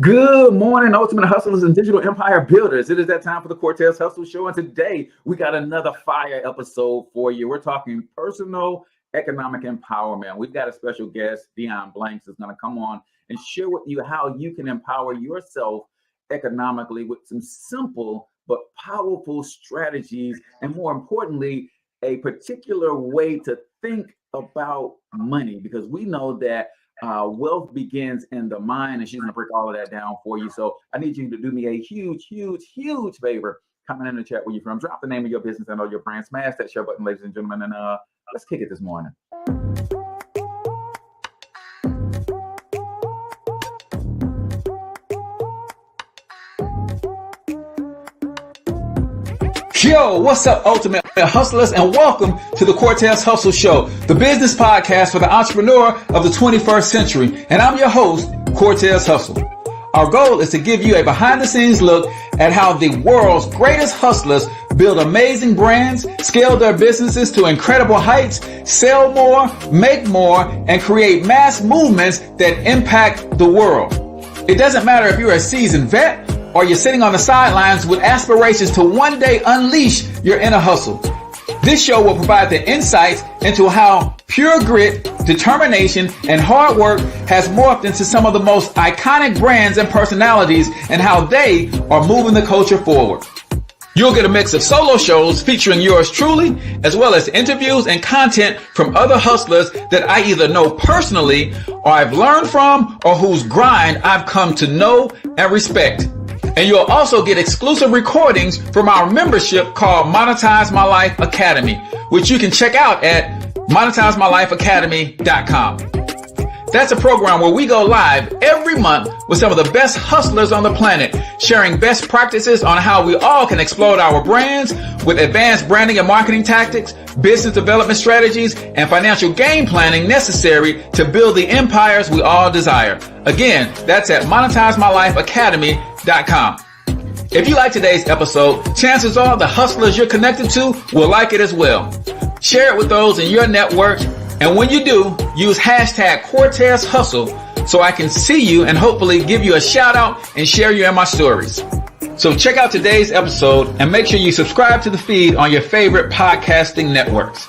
Good morning, Ultimate Hustlers and Digital Empire Builders. It is that time for the Cortez Hustle Show, and today we got another fire episode for you. We're talking personal economic empowerment. We've got a special guest, Dionne Blanks, is going to come on and share with you how you can empower yourself economically with some simple but powerful strategies, and more importantly, a particular way to think about money, because we know that wealth begins in the mind, and she's going to break all of that down for you. So I need you to do me a huge favor. Comment in the chat where you're from. Drop the name of your business and all your brand. Smash that share button, ladies and gentlemen, and let's kick it this morning. Yo, what's up, Ultimate Hustlers, and welcome to the Cortez Hustle Show, the business podcast for the entrepreneur of the 21st century. And I'm your host, Cortez Hustle. Our goal is to give you a behind-the-scenes look at how the world's greatest hustlers build amazing brands, scale their businesses to incredible heights, sell more, make more, and create mass movements that impact the world. It doesn't matter if you're a seasoned vet or you're sitting on the sidelines with aspirations to one day unleash your inner hustle. This show will provide the insights into how pure grit, determination, and hard work has morphed into some of the most iconic brands and personalities, and how they are moving the culture forward. You'll get a mix of solo shows featuring yours truly, as well as interviews and content from other hustlers that I either know personally, or I've learned from, or whose grind I've come to know and respect. And you'll also get exclusive recordings from our membership called Monetize My Life Academy, which you can check out at monetizemylifeacademy.com. That's a program where we go live every month with some of the best hustlers on the planet, sharing best practices on how we all can explode our brands with advanced branding and marketing tactics, business development strategies, and financial game planning necessary to build the empires we all desire. Again, that's at monetizemylifeacademy.com. If you like today's episode, chances are the hustlers you're connected to will like it as well. Share it with those in your network. And when you do, use hashtag Cortez Hustle so I can see you and hopefully give you a shout out and share you in my stories. So check out today's episode and make sure you subscribe to the feed on your favorite podcasting networks.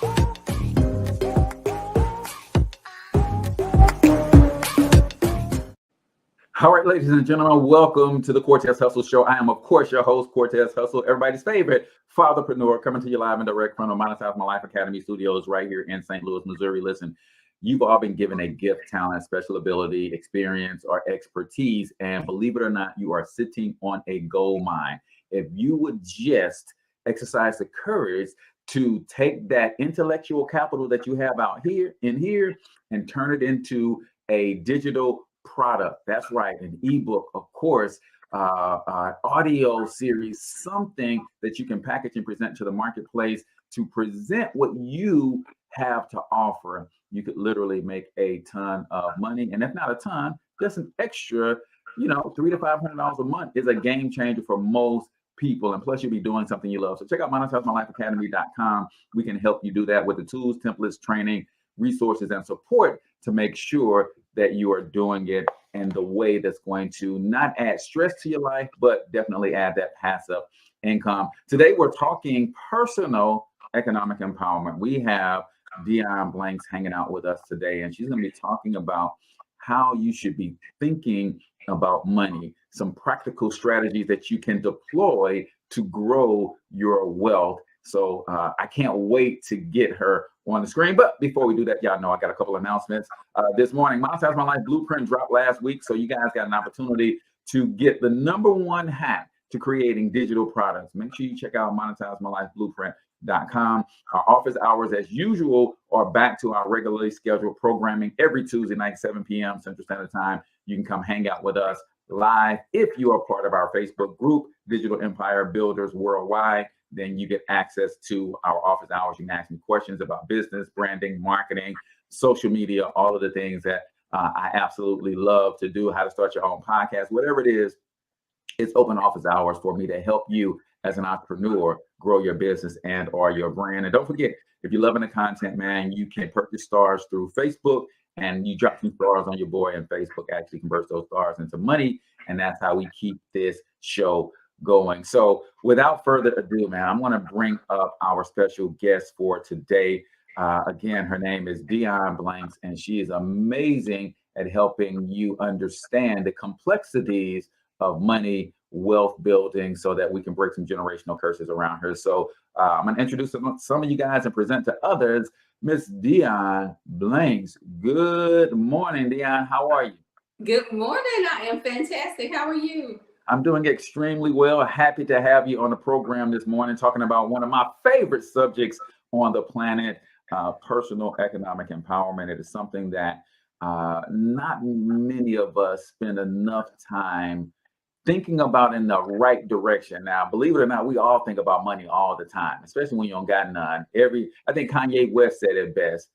All right, ladies and gentlemen, welcome to the Cortez Hustle Show. I am, of course, your host, Cortez Hustle, everybody's favorite fatherpreneur, coming to you live and direct from the Monetize My Life Academy studios right here in St. Louis, Missouri. Listen, you've all been given a gift, talent, special ability, experience, or expertise, and believe it or not, you are sitting on a gold mine. If you would just exercise the courage to take that intellectual capital that you have out here and turn it into a digital product. That's right, an ebook, of course, audio series, something that you can package and present to the marketplace to present what you have to offer. You could literally make a ton of money, and if not a ton, just an extra, $300 to $500 a month is a game changer for most people, and plus you'll be doing something you love. So check out monetizemylifeacademy.com. We can help you do that with the tools, templates, training, resources, and support to make sure that you are doing it in the way that's going to not add stress to your life, but definitely add that passive income. Today, we're talking personal economic empowerment. We have Dionne Blanks hanging out with us today, and she's going to be talking about how you should be thinking about money, some practical strategies that you can deploy to grow your wealth. So I can't wait to get her on the screen. But before we do that, y'all know I got a couple announcements. This morning, Monetize My Life Blueprint dropped last week. So you guys got an opportunity to get the #1 hack to creating digital products. Make sure you check out monetizemylifeblueprint.com. Our office hours, as usual, are back to our regularly scheduled programming every Tuesday night, 7 p.m. Central Standard Time. You can come hang out with us live. If you are part of our Facebook group, Digital Empire Builders Worldwide, then you get access to our office hours. You can ask me questions about business, branding, marketing, social media, all of the things that I absolutely love to do, how to start your own podcast, whatever it is. It's open office hours for me to help you as an entrepreneur grow your business and or your brand. And don't forget, if you're loving the content, man, you can purchase stars through Facebook, and you drop some stars on your boy, and Facebook actually converts those stars into money And that's how we keep this show going. So without further ado, man, I'm going to bring up our special guest for today. Again, her name is Dionne Blanks, and she is amazing at helping you understand the complexities of money, wealth building, so that we can break some generational curses around her. So I'm going to introduce some of you guys and present to others Miss Dionne Blanks. Good morning, Dionne. How are you? Good morning. I am fantastic. How are you? I'm doing extremely well. Happy to have you on the program this morning, talking about one of my favorite subjects on the planet, personal economic empowerment. It is something that not many of us spend enough time thinking about in the right direction. Now, believe it or not, we all think about money all the time, especially when you don't got none. I think Kanye West said it best: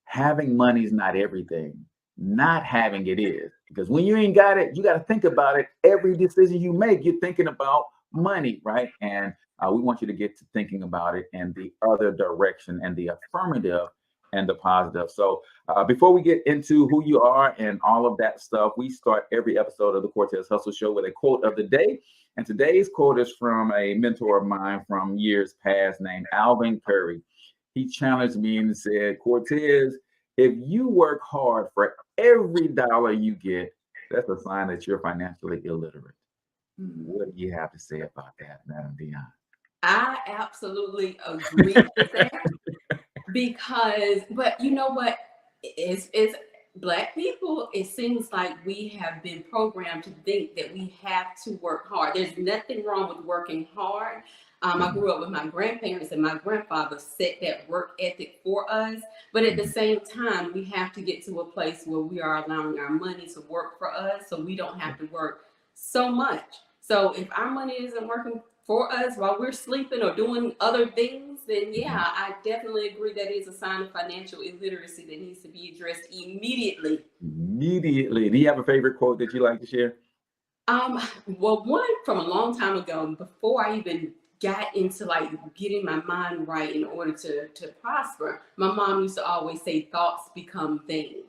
having money is not everything. Not having it is. Because when you ain't got it, you got to think about it. Every decision you make, you're thinking about money, right? And we want you to get to thinking about it in the other direction, and the affirmative and the positive. So before we get into who you are and all of that stuff, we start every episode of the Cortez Hustle Show with a quote of the day. And today's quote is from a mentor of mine from years past named Alvin Curry. He challenged me and said, Cortez, if you work hard for every dollar you get, that's a sign that you're financially illiterate. What do you have to say about that, Madam Dionne? I absolutely agree with that but you know what? It's Black people, it seems like we have been programmed to think that we have to work hard. There's nothing wrong with working hard. I grew up with my grandparents, and my grandfather set that work ethic for us. But at the same time, we have to get to a place where we are allowing our money to work for us, so we don't have to work so much. So if our money isn't working for us while we're sleeping or doing other things, then yeah, I definitely agree that is a sign of financial illiteracy that needs to be addressed immediately. Immediately. Do you have a favorite quote that you like to share? Well, one from a long time ago, before I even got into like getting my mind right in order to prosper, my mom used to always say, thoughts become things.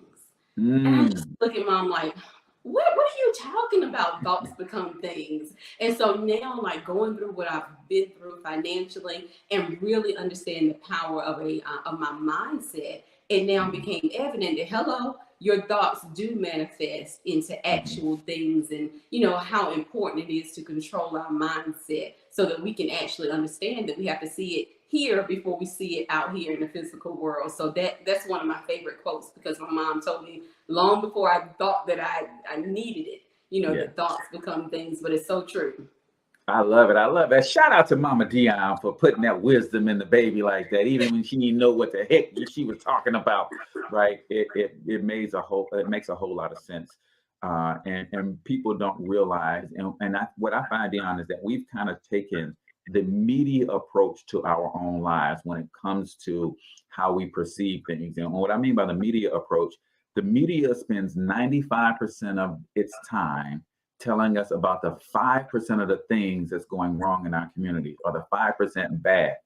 And I just look at mom like, what are you talking about? Thoughts become things. And so now, like, going through what I've been through financially and really understand the power of my mindset, it now became evident that, hello, your thoughts do manifest into actual things, and you know how important it is to control our mindset so that we can actually understand that we have to see it here before we see it out here in the physical world. So that's one of my favorite quotes, because my mom told me long before I thought that I needed it, you know, that thoughts become things, but it's so true. I love it. I love it. Shout out to Mama Dionne for putting that wisdom in the baby like that, even when she didn't know what the heck she was talking about. Right? It makes a whole lot of sense. And people don't realize, and what I find, Dionne, is that we've kind of taken the media approach to our own lives when it comes to how we perceive things. And what I mean by the media approach, the media spends 95% of its time telling us about the 5% of the things that's going wrong in our community, or the 5% bad.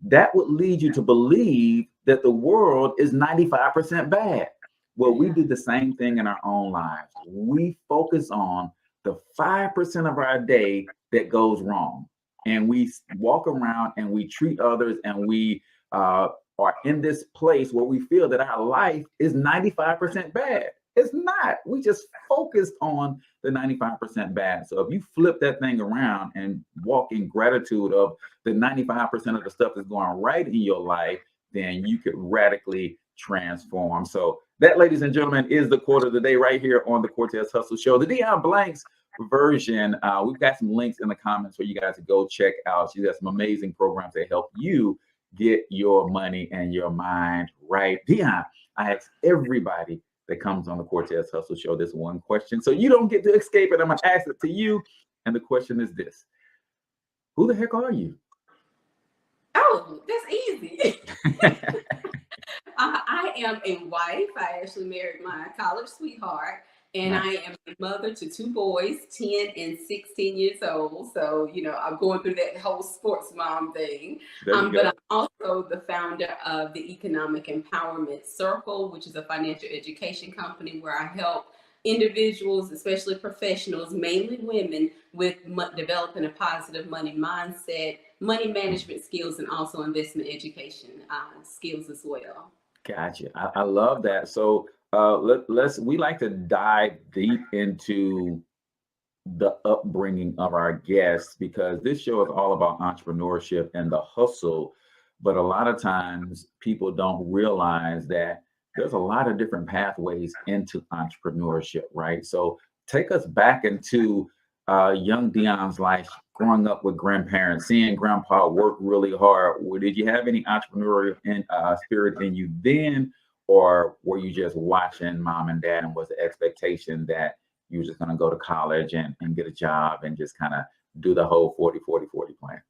That would lead you to believe that the world is 95% bad. Well, we do the same thing in our own lives. We focus on the 5% of our day that goes wrong. And we walk around and we treat others, and we are in this place where we feel that our life is 95% bad. It's not. We just focused on the 95% bad. So if you flip that thing around and walk in gratitude of the 95% of the stuff that's going right in your life, then you could radically transform. So that, ladies and gentlemen, is the quote of the day right here on the Cortez Hustle Show, the Dionne Blanks version. We've got some links in the comments for you guys to go check out. She's got some amazing programs that help you get your money and your mind right. Dionne, I ask everybody that comes on the Cortez Hustle Show this one question, so you don't get to escape it. I'm going to ask it to you. And the question is this: who the heck are you? Oh, that's easy. I am a wife. I actually married my college sweetheart, and I am a mother to two boys, 10 and 16 years old. So, you know, I'm going through that whole sports mom thing. But I'm also the founder of the Economic Empowerment Circle, which is a financial education company where I help individuals, especially professionals, mainly women, with developing a positive money mindset, money management skills, and also investment education skills as well. Gotcha. I love that. So we like to dive deep into the upbringing of our guests because this show is all about entrepreneurship and the hustle. But a lot of times people don't realize that there's a lot of different pathways into entrepreneurship, right? So take us back into young Dionne's life, growing up with grandparents, seeing grandpa work really hard. Did you have any entrepreneurial spirit in you then, or were you just watching mom and dad and was the expectation that you were just going to go to college and get a job and just kind of do the whole 40-40-40 plan?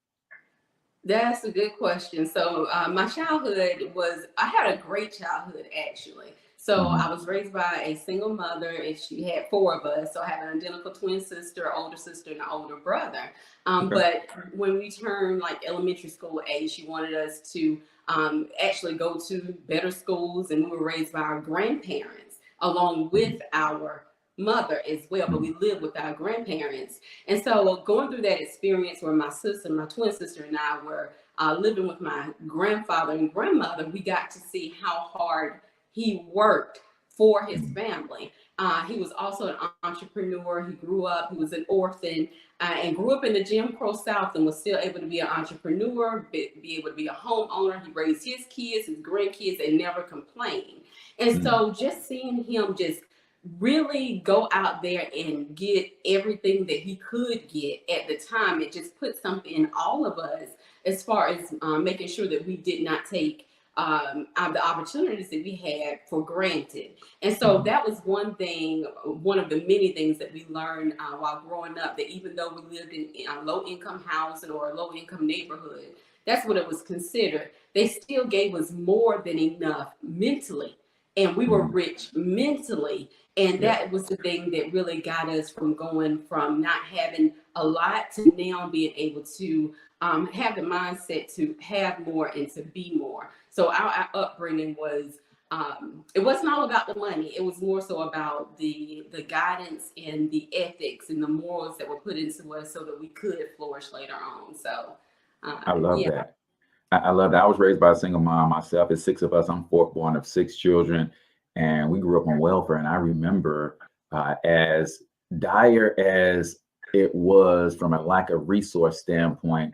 That's a good question. So my childhood I had a great childhood actually. So Hmm. I was raised by a single mother and she had four of us. So I had an identical twin sister, older sister, and an older brother. Okay. But when we turned like elementary school age, she wanted us to actually go to better schools, and we were raised by our grandparents along Hmm. with our mother as well, but Hmm. we lived with our grandparents. And so going through that experience where my twin sister and I were living with my grandfather and grandmother, we got to see how hard he worked for his Hmm. family. He was also an entrepreneur. He grew up, he was an orphan, and grew up in the Jim Crow South and was still able to be an entrepreneur, be able to be a homeowner. He raised his kids, his grandkids, and never complained. And Hmm. so just seeing him just really go out there and get everything that he could get at the time, it just put something in all of us as far as making sure that we did not take the opportunities that we had for granted. And so Hmm. that was one thing, one of the many things that we learned while growing up, that even though we lived in a low income housing or a low income neighborhood, that's what it was considered. They still gave us more than enough mentally, and we were Hmm. rich mentally. And Yeah. that was the thing that really got us from going from not having a lot to now being able to have the mindset to have more and to be more. So our upbringing was, it wasn't all about the money. It was more so about the guidance and the ethics and the morals that were put into us so that we could flourish later on. So I love yeah. that. I love that. I was raised by a single mom myself. It's six of us. I'm fourth born of six children, and we grew up on welfare. And I remember, as dire as it was from a lack of resource standpoint,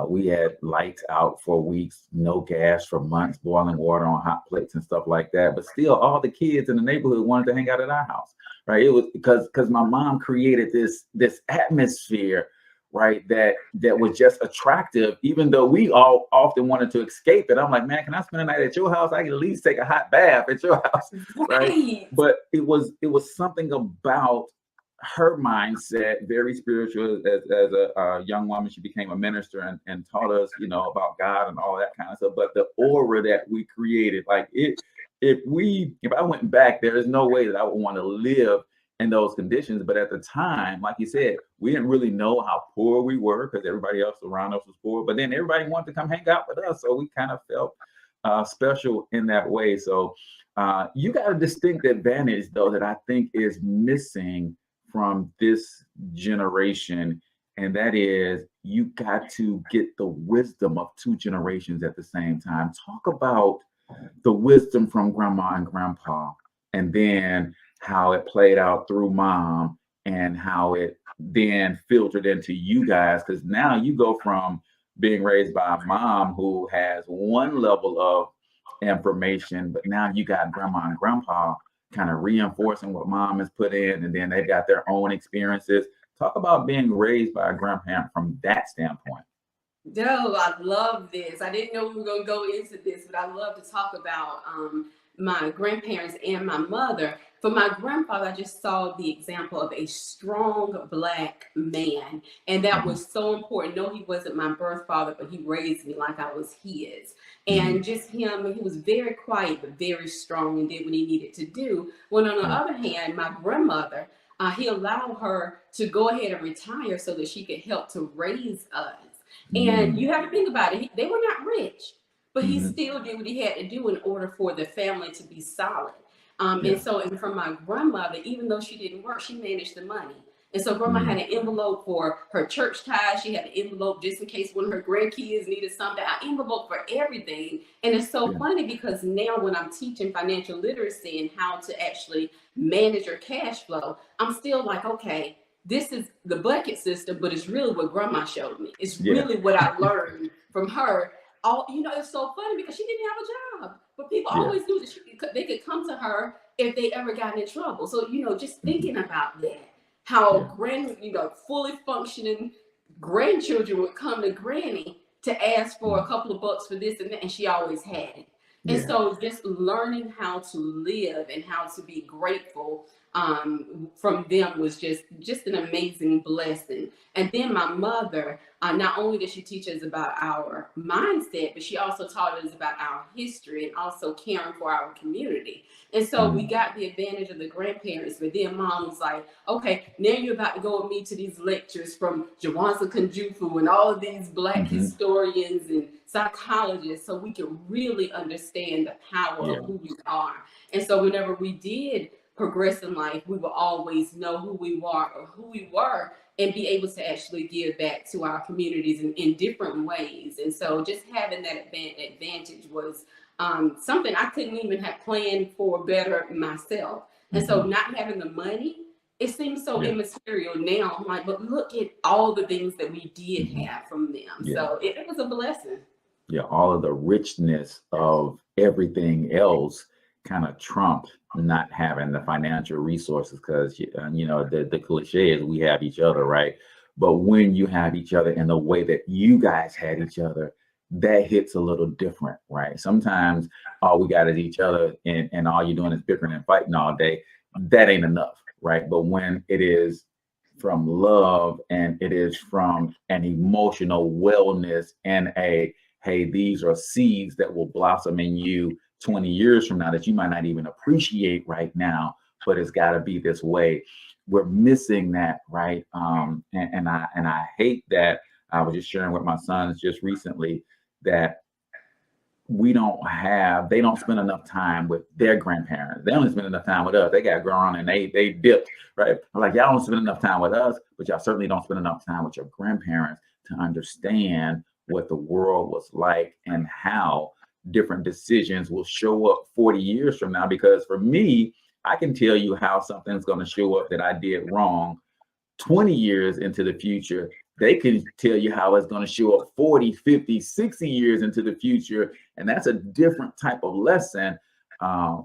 we had lights out for weeks, no gas for months, boiling water on hot plates and stuff like that. But still, all the kids in the neighborhood wanted to hang out at our house, right? It was because my mom created this atmosphere, right, that was just attractive, even though we all often wanted to escape it. I'm like, man, can I spend a night at your house? I can at least take a hot bath at your house, right? Right. But it was something about her mindset, very spiritual. As a young woman, she became a minister and taught us, about God and all that kind of stuff. But the aura that we created, like it, if I went back, there is no way that I would want to live in those conditions. But at the time, like you said, we didn't really know how poor we were because everybody else around us was poor. But then everybody wanted to come hang out with us, so we kind of felt special in that way. So you got a distinct advantage, though, that I think is missing from this generation, and that is you got to get the wisdom of two generations at the same time. Talk about the wisdom from grandma and grandpa, and then how it played out through mom, and how it then filtered into you guys. Because now you go from being raised by a mom who has one level of information, but now you got grandma and grandpa kind of reinforcing what mom has put in, and then they've got their own experiences. Talk about being raised by a grandparent from that standpoint. No, I love this. I didn't know we were going to go into this, but I love to talk about my grandparents and my mother. For my grandfather, I just saw the example of a strong Black man. And that Mhm. was so important. No, he wasn't my birth father, but he raised me like I was his. And Mhm. just him, he was very quiet, but very strong and did what he needed to do. When on the Yeah. other hand, my grandmother, he allowed her to go ahead and retire so that she could help to raise us. And Mhm. you have to think about it. They were not rich, but he Mhm. still did what he had to do in order for the family to be solid. And from my grandmother, even though she didn't work, she managed the money. And so grandma had an envelope for her church ties. She had an envelope just in case one of her grandkids needed something, an envelope for everything. And it's so funny because now when I'm teaching financial literacy and how to actually manage your cash flow, I'm still like, okay, this is the bucket system, but it's really what grandma showed me. It's really what I learned from her. It's so funny because she didn't have a job, but people always knew that they could come to her if they ever got in trouble. So, just thinking about that. How fully functioning grandchildren would come to granny to ask for a couple of bucks for this and that, and she always had it. And so just learning how to live and how to be grateful from them was just an amazing blessing. And then my mother, not only did she teach us about our mindset, but she also taught us about our history and also caring for our community. And so we got the advantage of the grandparents, but then mom was like, okay, now you're about to go with me to these lectures from Jawanza Kunjufu and all of these Black historians and psychologists so we can really understand the power of who we are. And so whenever we did progress in life, we will always know who we were and be able to actually give back to our communities in different ways. And so just having that advantage was something I couldn't even have planned for better myself. And so not having the money, it seems so immaterial now. I'm like, but look at all the things that we did have from them. So it was a blessing. Yeah, all of the richness of everything else kind of trumped not having the financial resources because, the cliche is we have each other, right? But when you have each other in the way that you guys had each other, that hits a little different, right? Sometimes all we got is each other and all you're doing is bickering and fighting all day. That ain't enough, right? But when it is from love and it is from an emotional wellness and hey, these are seeds that will blossom in you 20 years from now that you might not even appreciate right now, but it's got to be this way. We're missing that, right? And I hate that. I was just sharing with my sons just recently that they don't spend enough time with their grandparents. They only spend enough time with us. They got grown and they dipped, right? I'm like, y'all don't spend enough time with us, but y'all certainly don't spend enough time with your grandparents to understand what the world was like and how different decisions will show up 40 years from now. Because for me, I can tell you how something's going to show up that I did wrong 20 years into the future. They can tell you how it's going to show up 40, 50, 60 years into the future. And that's a different type of lesson.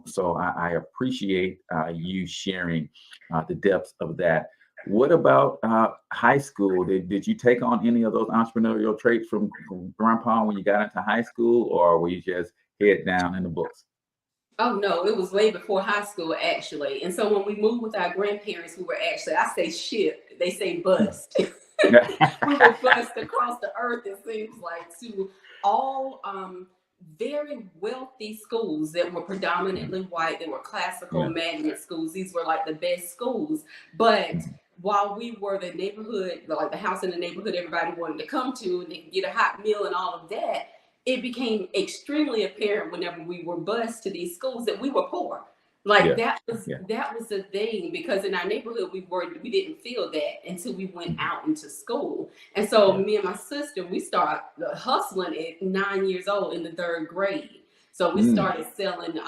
So I appreciate you sharing the depths of that. What about high school? Did you take on any of those entrepreneurial traits from grandpa when you got into high school, or were you just head down in the books? Oh, no, it was way before high school, actually. And so when we moved with our grandparents, we were actually, I say shipped, they say bust. We were bussed across the earth, it seems like, to all very wealthy schools that were predominantly white. They were classical magnet schools. These were like the best schools. But while we were the neighborhood, like the house in the neighborhood everybody wanted to come to, and they could get a hot meal and all of that, it became extremely apparent whenever we were bused to these schools that we were poor. Like that was the thing, because in our neighborhood we didn't feel that until we went out into school. And so me and my sister, we started hustling at 9 years old in the 3rd grade. So we started selling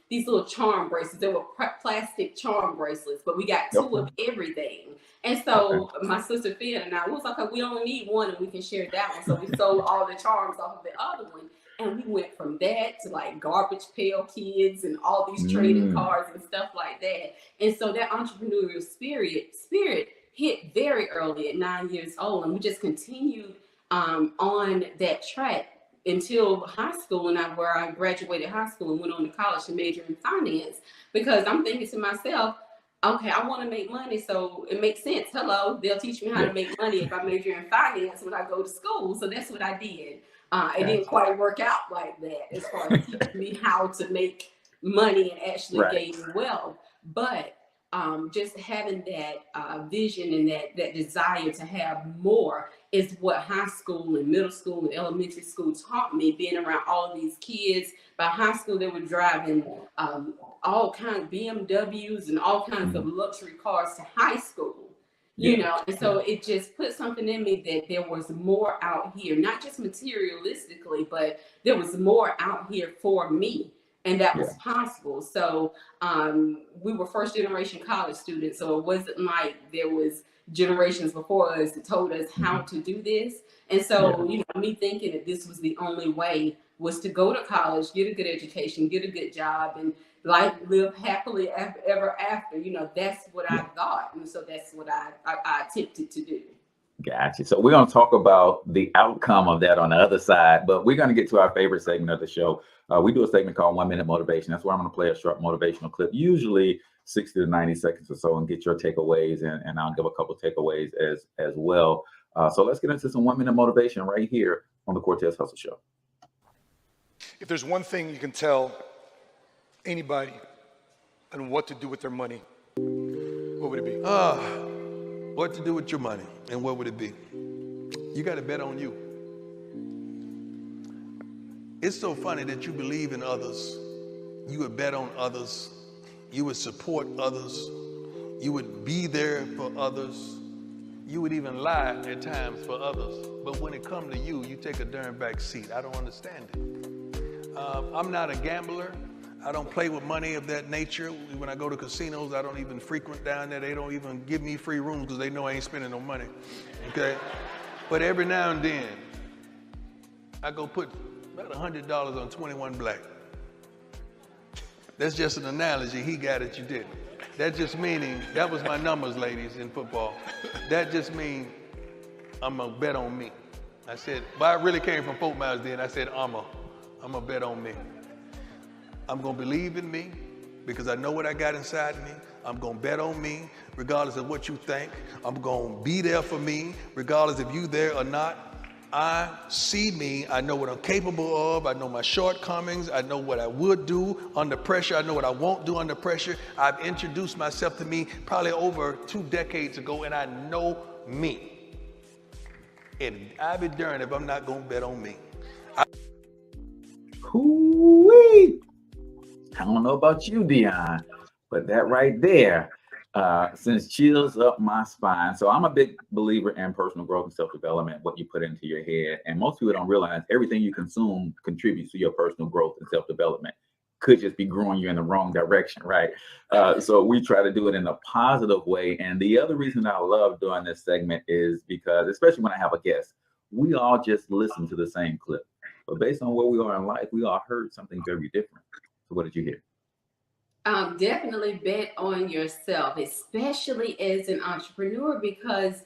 these little charm bracelets. They were plastic charm bracelets, but we got 2 of everything. And so my sister Finn and I was like, okay, we only need 1 and we can share that one. So we sold all the charms off of the other one. And we went from that to like Garbage Pail Kids and all these trading cards and stuff like that. And so that entrepreneurial spirit hit very early at 9 years old. And we just continued on that track until high school, where I graduated high school and went on to college to major in finance, because I'm thinking to myself, okay, I want to make money, so it makes sense. Hello, they'll teach me how to make money if I major in finance when I go to school. So that's what I did. It didn't quite work out like that as far as teaching me how to make money and actually gain wealth. But just having that vision and that desire to have more is what high school and middle school and elementary school taught me. Being around all of these kids, by high school they were driving all kinds of BMWs and all kinds of luxury cars to high school. You know, and so it just put something in me that there was more out here, not just materialistically, but there was more out here for me, and that was possible. So we were first generation college students, so it wasn't like there was generations before us that told us how to do this. And so, you know, me thinking that this was the only way was to go to college, get a good education, get a good job, and live happily ever after. You know, that's what I thought, and so that's what I attempted to do. Gotcha. So we're going to talk about the outcome of that on the other side, but we're going to get to our favorite segment of the show. We do a segment called 1 Minute Motivation. That's where I'm going to play a short motivational clip, usually 60 to 90 seconds or so, and get your takeaways, and I'll give a couple takeaways as well. So let's get into some 1 minute motivation right here on the Cortez Hustle Show. If there's one thing you can tell anybody and what to do with their money, what would it be? What to do with your money and what would it be? You got to bet on you. It's so funny that you believe in others. You would bet on others. You would support others. You would be there for others. You would even lie at times for others. But when it comes to you, you take a darn back seat. I don't understand it. I'm not a gambler. I don't play with money of that nature. When I go to casinos, I don't even frequent down there. They don't even give me free rooms because they know I ain't spending no money, okay? But every now and then, I go put about $100 on 21 Black. That's just an analogy. He got it, you didn't. That just meaning, that was my numbers, ladies, in football. That just means I'm gonna bet on me. I said, but I really came from Fort Myers then. I said, I'm gonna bet on me. I'm gonna believe in me because I know what I got inside me. I'm gonna bet on me regardless of what you think. I'm gonna be there for me regardless if you there or not. I see me, I know what I'm capable of, I know my shortcomings, I know what I would do under pressure, I know what I won't do under pressure. I've introduced myself to me probably over 2 decades ago, and I know me. And I'd be darned if I'm not gonna bet on me. Hoo-wee. I don't know about you, Dionne, but that right there sends chills up my spine. So I'm a big believer in personal growth and self-development, what you put into your head. And most people don't realize everything you consume contributes to your personal growth and self-development. Could just be growing you in the wrong direction, right? So we try to do it in a positive way. And the other reason I love doing this segment is because, especially when I have a guest, we all just listen to the same clip. But based on where we are in life, we all heard something very different. So what did you hear? Definitely bet on yourself, especially as an entrepreneur, because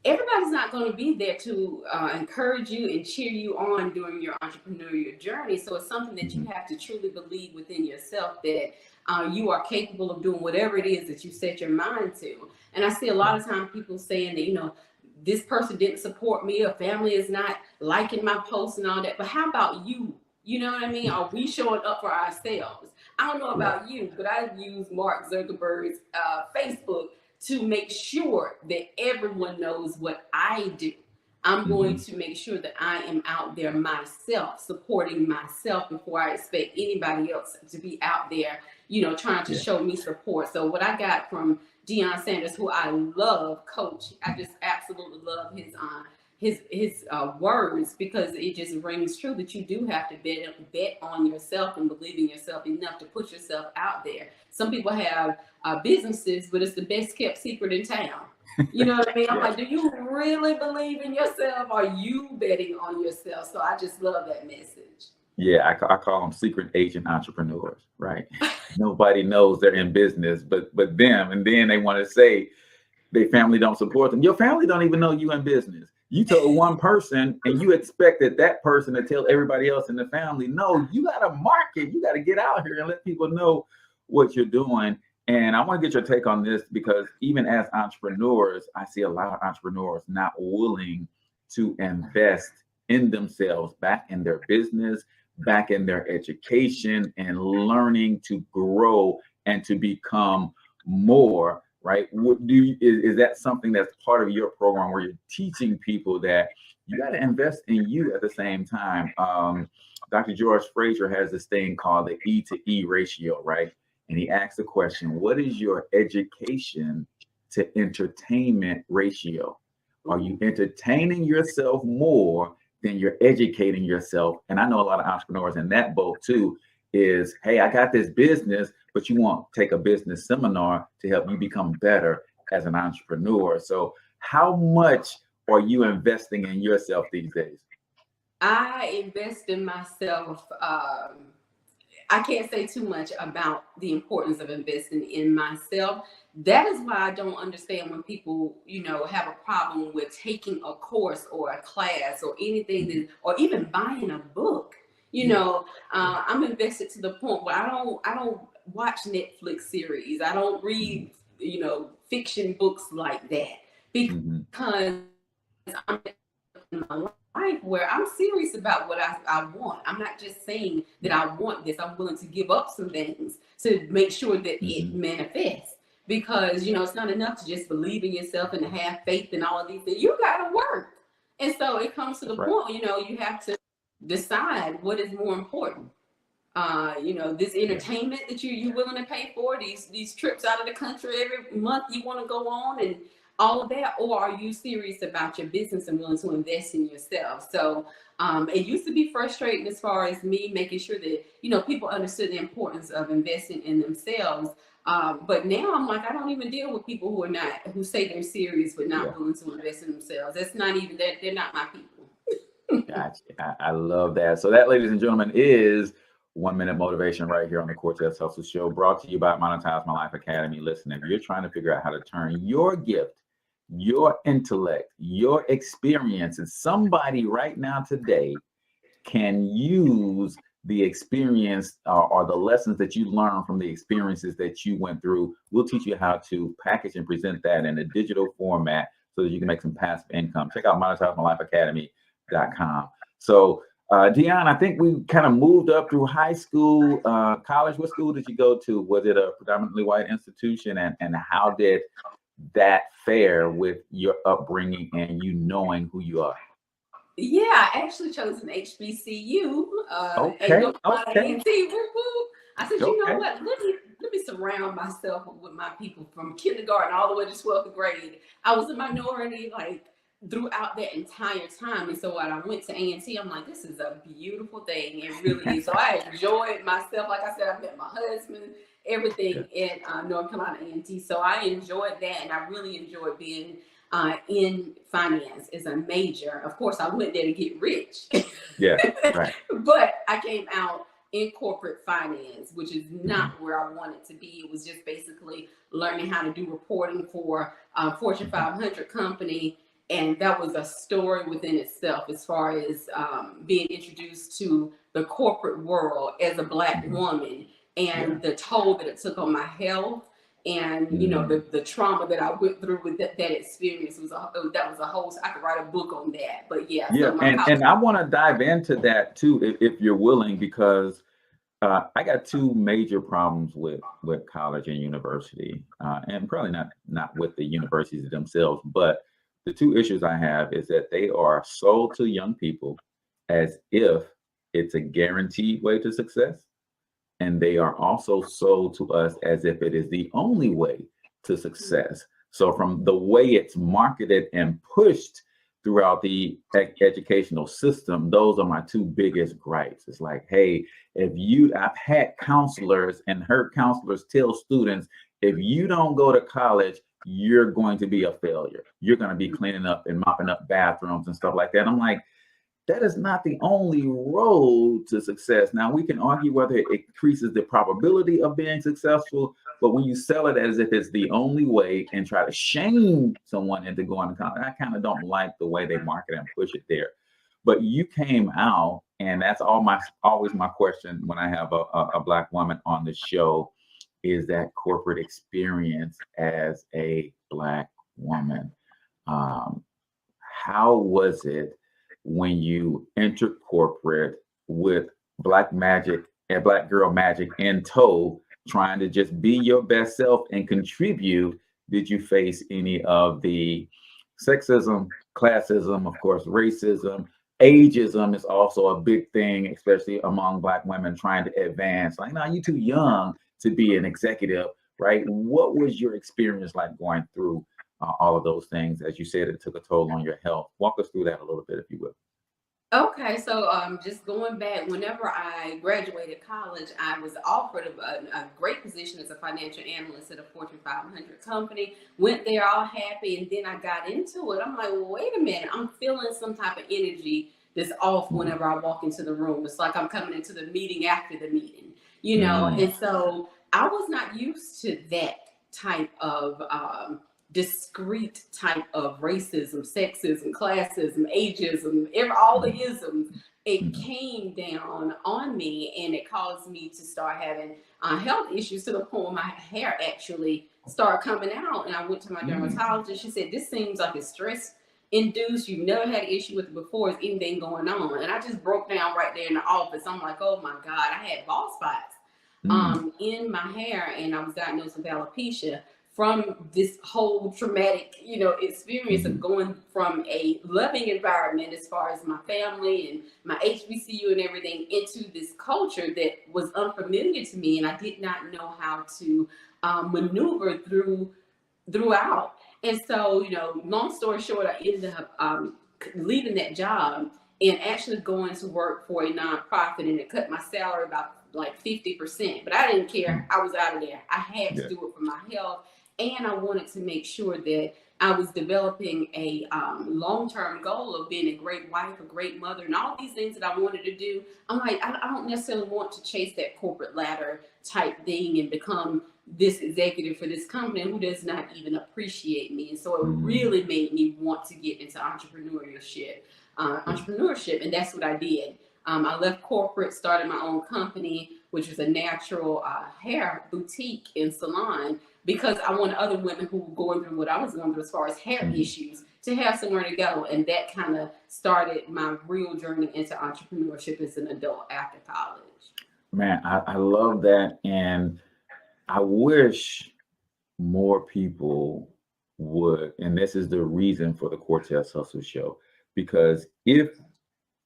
everybody's not going to be there to encourage you and cheer you on during your entrepreneurial journey. So it's something that you have to truly believe within yourself that you are capable of doing whatever it is that you set your mind to. And I see a lot of times people saying that, you know, this person didn't support me, or family is not liking my posts and all that. But how about you? You know what I mean? Are we showing up for ourselves? I don't know about you, but I use Mark Zuckerberg's Facebook to make sure that everyone knows what I do. I'm going to make sure that I am out there myself, supporting myself before I expect anybody else to be out there, you know, trying to show me support. So what I got from Deion Sanders, who I love, coach, I just absolutely love his words, because it just rings true that you do have to bet on yourself and believe in yourself enough to put yourself out there. Some people have businesses, but it's the best kept secret in town. You know what I mean? I'm like, do you really believe in yourself? Are you betting on yourself? So I just love that message. Yeah, I call them secret agent entrepreneurs, right? Nobody knows they're in business, but them, and then they want to say their family don't support them. Your family don't even know you in business. You told one person and you expected that person to tell everybody else in the family. No, you got to market. You got to get out here and let people know what you're doing. And I want to get your take on this, because even as entrepreneurs, I see a lot of entrepreneurs not willing to invest in themselves, back in their business, back in their education, and learning to grow and to become more, right? What do you, is that something that's part of your program where you're teaching people that you got to invest in you at the same time? Dr. George Fraser has this thing called the E to E ratio, right? And he asks the question, what is your education to entertainment ratio? Are you entertaining yourself more than you're educating yourself? And I know a lot of entrepreneurs in that boat too, is, hey, I got this business, but you won't take a business seminar to help you become better as an entrepreneur. So how much are you investing in yourself these days? I invest in myself. I can't say too much about the importance of investing in myself. That is why I don't understand when people, have a problem with taking a course or a class or anything that, or even buying a book. I'm invested to the point where I don't watch Netflix series. I don't read, fiction books like that, because I'm in my life where I'm serious about what I want. I'm not just saying that I want this. I'm willing to give up some things to make sure that it manifests. Because, it's not enough to just believe in yourself and to have faith in all of these things. You got to work. And so it comes to the point, you have to decide what is more important. This entertainment that you're willing to pay for, these trips out of the country every month you want to go on and all of that, or are you serious about your business and willing to invest in yourself? So it used to be frustrating as far as me making sure that, people understood the importance of investing in themselves. But now I'm like, I don't even deal with people who say they're serious but not willing to invest in themselves. That's not even that. They're not my people. Gotcha. I love that. So that, ladies and gentlemen, is 1 Minute Motivation right here on the Cortez Hustle Show, brought to you by Monetize My Life Academy. Listen, if you're trying to figure out how to turn your gift, your intellect, your experience, and somebody right now today can use the experience or the lessons that you learned from the experiences that you went through. We'll teach you how to package and present that in a digital format so that you can make some passive income. Check out monetizemylifeacademy.com. So Dionne, I think we kind of moved up through high school, college. What school did you go to? Was it a predominantly white institution? And how did that fare with your upbringing and you knowing who you are? Yeah, I actually chose an HBCU. Okay. A&T. I said, you know what? Let me surround myself with my people from kindergarten all the way to 12th grade. I was a minority throughout that entire time, and so when I went to A&T, I'm like, this is a beautiful thing. It really is. So I enjoyed myself. Like I said, I met my husband, everything at North Carolina A&T. So I enjoyed that, and I really enjoyed being in finance as a major. Of course, I went there to get rich. Yeah, right. But I came out in corporate finance, which is not where I wanted to be. It was just basically learning how to do reporting for a Fortune 500 company. And that was a story within itself as far as being introduced to the corporate world as a Black woman and the toll that it took on my health. And the trauma that I went through with that experience was a whole. I could write a book on that. But so and I want to dive into that too, if you're willing, because I got two major problems with college and university, and probably not with the universities themselves, but the two issues I have is that they are sold to young people as if it's a guaranteed way to success. And they are also sold to us as if it is the only way to success. So from the way it's marketed and pushed throughout the educational system, those are my two biggest gripes. It's like, hey, I've had counselors and heard counselors tell students, if you don't go to college, you're going to be a failure. You're going to be cleaning up and mopping up bathrooms and stuff like that. I'm like, that is not the only road to success. Now, we can argue whether it increases the probability of being successful, but when you sell it as if it's the only way and try to shame someone into going to college, I kind of don't like the way they market and push it there. But you came out, and that's always my question when I have a Black woman on the show, is that corporate experience as a Black woman. How was it when you entered corporate with Black magic and Black girl magic in tow, trying to just be your best self and contribute, did you face any of the sexism, classism, of course, racism? Ageism is also a big thing, especially among Black women trying to advance. Like, no, you're too young to be an executive, right? What was your experience like going through all of those things? As you said, it took a toll on your health. Walk us through that a little bit, if you will. Okay, so just going back, whenever I graduated college, I was offered a great position as a financial analyst at a Fortune 500 company. Went there all happy, and then I got into it. I'm like, well, wait a minute, I'm feeling some type of energy that's off whenever I walk into the room. It's like I'm coming into the meeting after the meeting, you know? And so I was not used to that type of discrete type of racism, sexism, classism, ageism, all the isms. It came down on me, and it caused me to start having health issues, to the point where my hair actually started coming out. And I went to my dermatologist. She said, this seems like it's stress induced. You've never had an issue with it before. Is anything going on? And I just broke down right there in the office. I'm like, oh my God, I had bald spots in my hair, and I was diagnosed with alopecia from this whole traumatic, experience of going from a loving environment as far as my family and my HBCU and everything, into this culture that was unfamiliar to me, and I did not know how to maneuver throughout. And so, long story short, I ended up leaving that job and actually going to work for a nonprofit, and it cut my salary about like 50%. But I didn't care. I was out of there. I had to do it for my health. And I wanted to make sure that I was developing a long-term goal of being a great wife, a great mother, and all these things that I wanted to do. I'm like, I don't necessarily want to chase that corporate ladder type thing and become this executive for this company who does not even appreciate me. And so it really made me want to get into entrepreneurship, and that's what I did. I left corporate, started my own company, which was a natural hair boutique and salon, because I wanted other women who were going through what I was going through as far as hair issues to have somewhere to go. And that kind of started my real journey into entrepreneurship as an adult after college. Man, I love that. And I wish more people would, and this is the reason for the Cortez Hustle Show, because if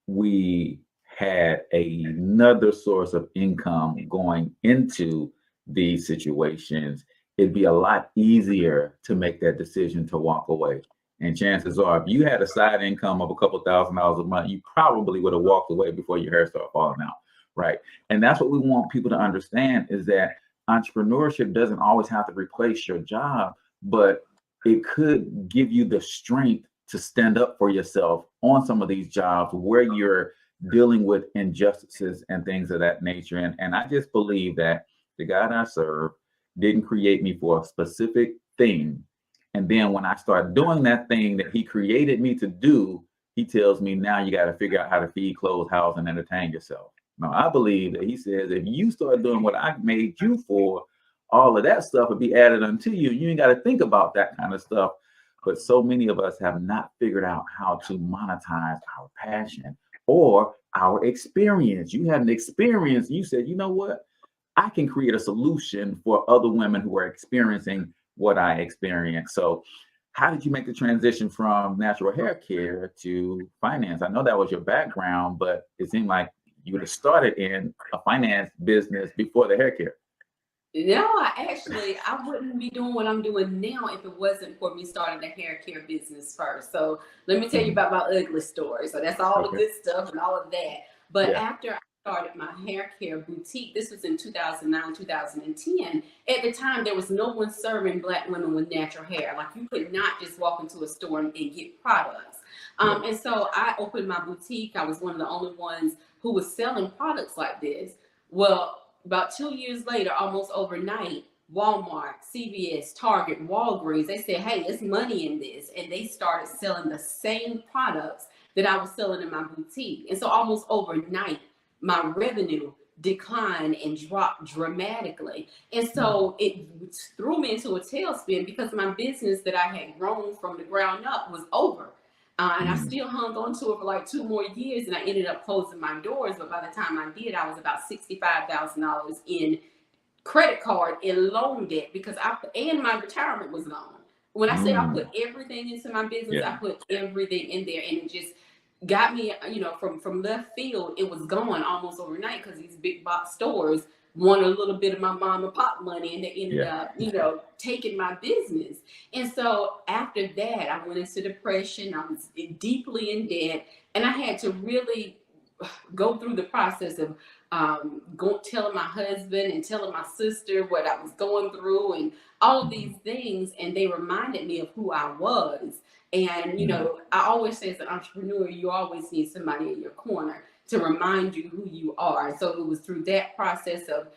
we had another source of income going into these situations, it'd be a lot easier to make that decision to walk away. And chances are, if you had a side income of a couple $1,000s a month, you probably would have walked away before your hair started falling out, right? And that's what we want people to understand, is that entrepreneurship doesn't always have to replace your job, but it could give you the strength to stand up for yourself on some of these jobs where you're dealing with injustices and things of that nature. And I just believe that the God I serve didn't create me for a specific thing. And then when I start doing that thing that he created me to do, he tells me, now you got to figure out how to feed, clothe, house, and entertain yourself. Now, I believe that he says, if you start doing what I made you for, all of that stuff will be added unto you. You ain't got to think about that kind of stuff. But so many of us have not figured out how to monetize our passion or our experience. You had an experience. You said, you know what? I can create a solution for other women who are experiencing what I experienced. So how did you make the transition from natural hair care to finance? I know that was your background, but it seemed like you would have started in a finance business before the hair care. No, I wouldn't be doing what I'm doing now if it wasn't for me starting the hair care business first. So let me tell you about my ugly story. So that's all the good stuff and all of that. But after I started my hair care boutique, this was in 2009, 2010. At the time, there was no one serving Black women with natural hair. Like, you could not just walk into a store and get products. And so I opened my boutique. I was one of the only ones who was selling products like this. Well, about 2 years later, almost overnight, Walmart, CVS, Target, Walgreens, they said, hey, there's money in this. And they started selling the same products that I was selling in my boutique. And so almost overnight, my revenue declined and dropped dramatically. And so it threw me into a tailspin, because my business that I had grown from the ground up was over. And I still hung on to it for like 2 more years, and I ended up closing my doors. But by the time I did, I was about $65,000 in credit card and loan debt because and my retirement was loan. When I say I put everything into my business, I put everything in there, and it just got me, from left field. It was gone almost overnight because these big box stores want a little bit of my mom and pop money, and they ended up, taking my business. And so after that, I went into depression. I was deeply in debt, and I had to really go through the process of telling my husband and telling my sister what I was going through and all of these things. And they reminded me of who I was. And, I always say as an entrepreneur, you always need somebody in your corner to remind you who you are. So it was through that process of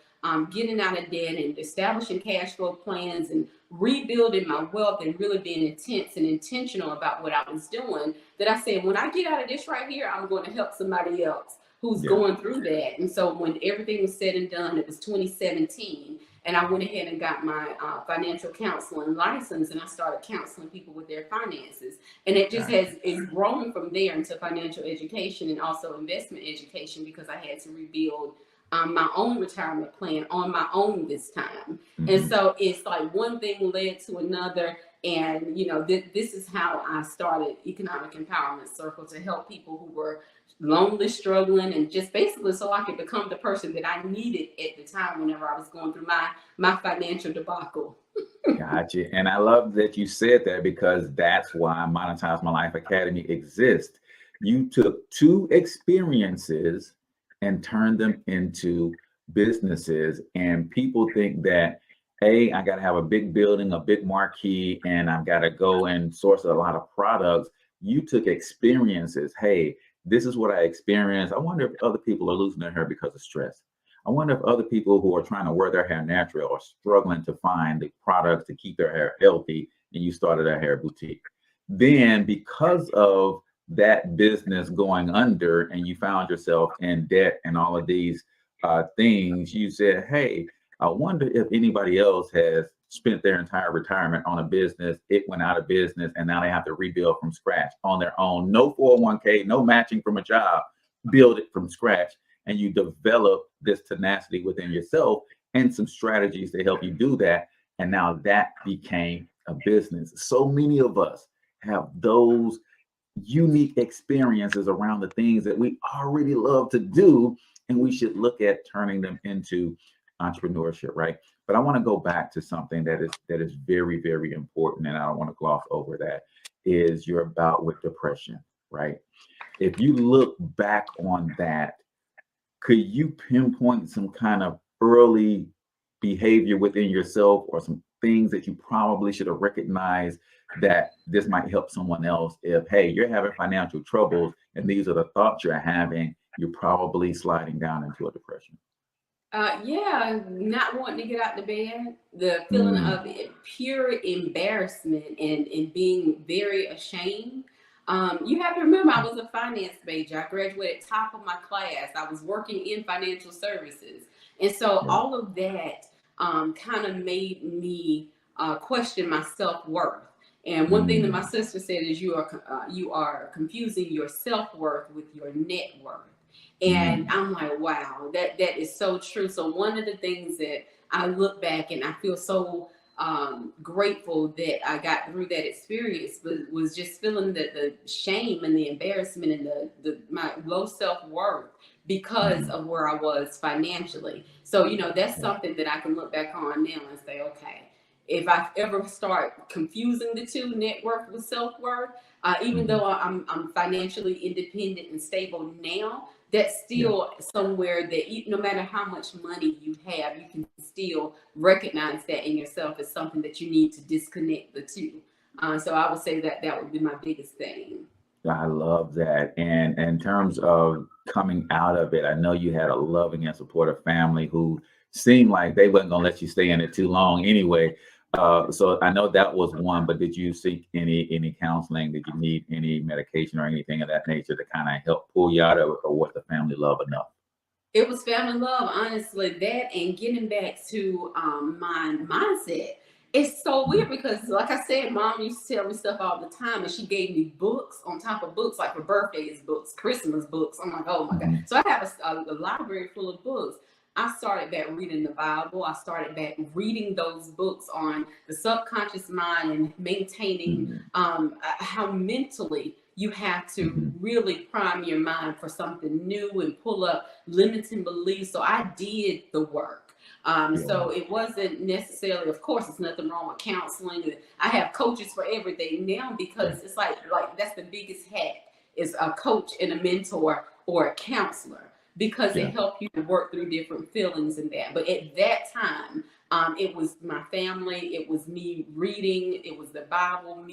getting out of debt and establishing cash flow plans and rebuilding my wealth and really being intense and intentional about what I was doing that I said, when I get out of this right here, I'm going to help somebody else who's going through that. And so when everything was said and done, it was 2017. And I went ahead and got my financial counseling license, and I started counseling people with their finances. And it just it's grown from there into financial education and also investment education because I had to rebuild my own retirement plan on my own this time. And so it's like one thing led to another. And, this is how I started Economic Empowerment Circle to help people who were lonely, struggling, and just basically so I could become the person that I needed at the time whenever I was going through my financial debacle. Gotcha. And I love that you said that because that's why Monetize My Life Academy exists. You took two experiences and turned them into businesses. And people think that, hey, I got to have a big building, a big marquee, and I've got to go and source a lot of products. You took experiences. Hey, this is what I experienced. I wonder if other people are losing their hair because of stress. I wonder if other people who are trying to wear their hair natural are struggling to find the products to keep their hair healthy, and you started a hair boutique. Then because of that business going under and you found yourself in debt and all of these things, you said, hey, I wonder if anybody else has spent their entire retirement on a business. It went out of business and now they have to rebuild from scratch on their own. No 401k, no matching from a job, build it from scratch. And you develop this tenacity within yourself and some strategies to help you do that. And now that became a business. So many of us have those unique experiences around the things that we already love to do, and we should look at turning them into entrepreneurship, right? But I want to go back to something that is very, very important, and I don't want to gloss over that, is your bout with depression, right? If you look back on that, could you pinpoint some kind of early behavior within yourself or some things that you probably should have recognized that this might help someone else? If, hey, you're having financial troubles and these are the thoughts you're having, you're probably sliding down into a depression. Not wanting to get out of bed, the feeling of pure embarrassment and being very ashamed. You have to remember, I was a finance major. I graduated top of my class. I was working in financial services. And so all of that kind of made me question my self-worth. And one thing that my sister said is you are confusing your self-worth with your net worth. And I'm like, wow, that is so true. So one of the things that I look back and I feel so grateful that I got through that experience was just feeling the shame and the embarrassment and my low self-worth because of where I was financially. So, that's something that I can look back on now and say, okay, if I ever start confusing the two, net worth with self-worth, even though I'm financially independent and stable now, that's still somewhere that no matter how much money you have, you can still recognize that in yourself as something that you need to disconnect the two. So I would say that would be my biggest thing. I love that. And in terms of coming out of it, I know you had a loving and supportive family who seemed like they wasn't going to let you stay in it too long anyway. So I know that was one, but did you seek any counseling? Did you need any medication or anything of that nature to kind of help pull you out of it, or was the family love enough? It was family love, honestly, that and getting back to my mindset. It's so weird because, like I said, mom used to tell me stuff all the time, and she gave me books on top of books, like for birthdays books, Christmas books. I'm like, oh my God. So I have a library full of books. I started back reading the Bible. I started back reading those books on the subconscious mind and maintaining how mentally you have to really prime your mind for something new and pull up limiting beliefs. So I did the work. So it wasn't necessarily, of course, it's nothing wrong with counseling. I have coaches for everything now because it's like that's the biggest hack is a coach and a mentor or a counselor, because they help you to work through different feelings and that. But at that time, it was my family, it was me reading, it was the Bible,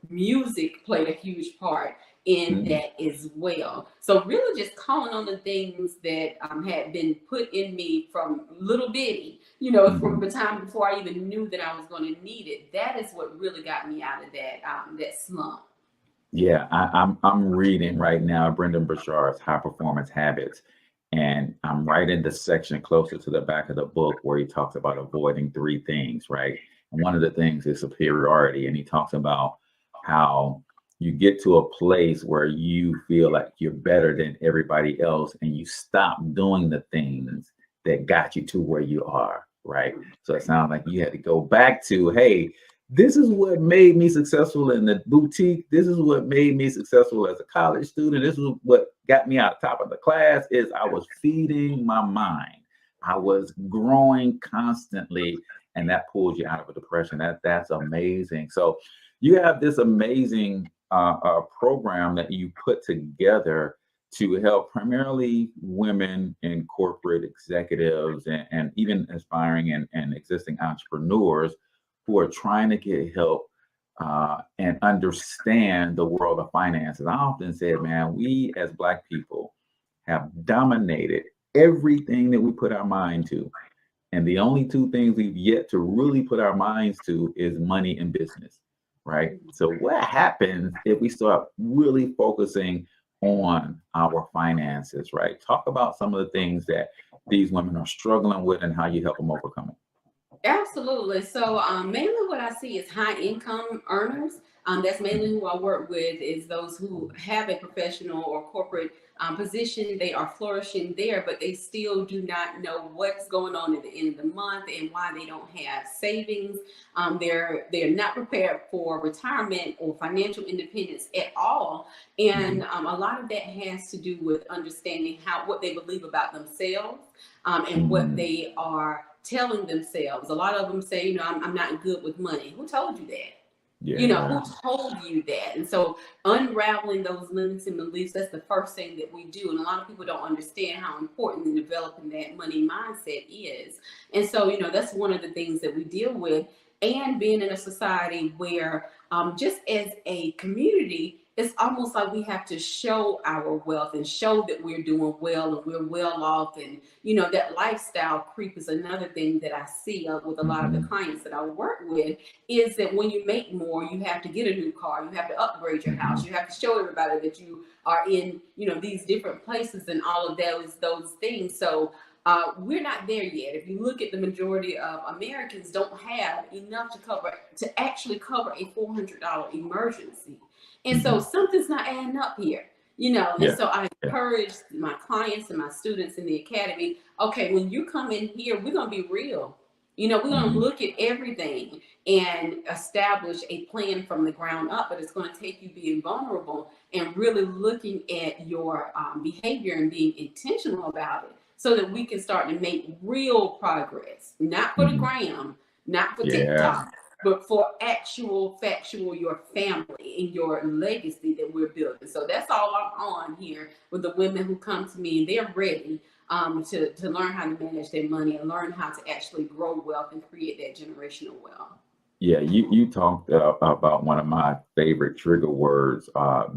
music played a huge part in that as well. So really just calling on the things that had been put in me from little bitty, from the time before I even knew that I was going to need it. That is what really got me out of that slump. Yeah, I'm reading right now Brendan Burchard's High Performance Habits, and I'm right in the section closer to the back of the book where he talks about avoiding 3 things, right? And one of the things is superiority, and he talks about how you get to a place where you feel like you're better than everybody else, and you stop doing the things that got you to where you are, right? So it sounds like you had to go back to, hey, this is what made me successful in the boutique. This is what made me successful as a college student. This is what got me out top of the class is I was feeding my mind. I was growing constantly, and that pulls you out of a depression. That's amazing. So you have this amazing program that you put together to help primarily women in corporate executives and even aspiring and existing entrepreneurs who are trying to get help and understand the world of finances. I often said, man, we as Black people have dominated everything that we put our mind to. And the only 2 things we've yet to really put our minds to is money and business, right? So what happens if we start really focusing on our finances, right? Talk about some of the things that these women are struggling with and how you help them overcome it. Absolutely. So mainly what I see is high income earners. That's mainly who I work with, is those who have a professional or corporate position. They are flourishing there, but they still do not know what's going on at the end of the month and why they don't have savings. They're not prepared for retirement or financial independence at all. And a lot of that has to do with understanding what they believe about themselves and what they are telling themselves. A lot of them say, I'm not good with money. Who told you that? Who told you that? And so unraveling those limiting beliefs, that's the first thing that we do. And a lot of people don't understand how important developing that money mindset is. And so, that's one of the things that we deal with. And being in a society where just as a community, it's almost like we have to show our wealth and show that we're doing well and we're well off. And, that lifestyle creep is another thing that I see with a lot of the clients that I work with, is that when you make more, you have to get a new car, you have to upgrade your house, you have to show everybody that you are in, these different places and all of those things. So we're not there yet. If you look at the majority of Americans don't have enough to actually cover a $400 emergency. And so something's not adding up here, and so I encourage my clients and my students in the academy, okay, when you come in here, we're going to be real. We're going to look at everything and establish a plan from the ground up, but it's going to take you being vulnerable and really looking at your behavior and being intentional about it so that we can start to make real progress, not for the gram, not for TikTok, but for actual, factual, your family and your legacy that we're building. So that's all I'm on here with the women who come to me, and they're ready to learn how to manage their money and learn how to actually grow wealth and create that generational wealth. Yeah, you talked about one of my favorite trigger words,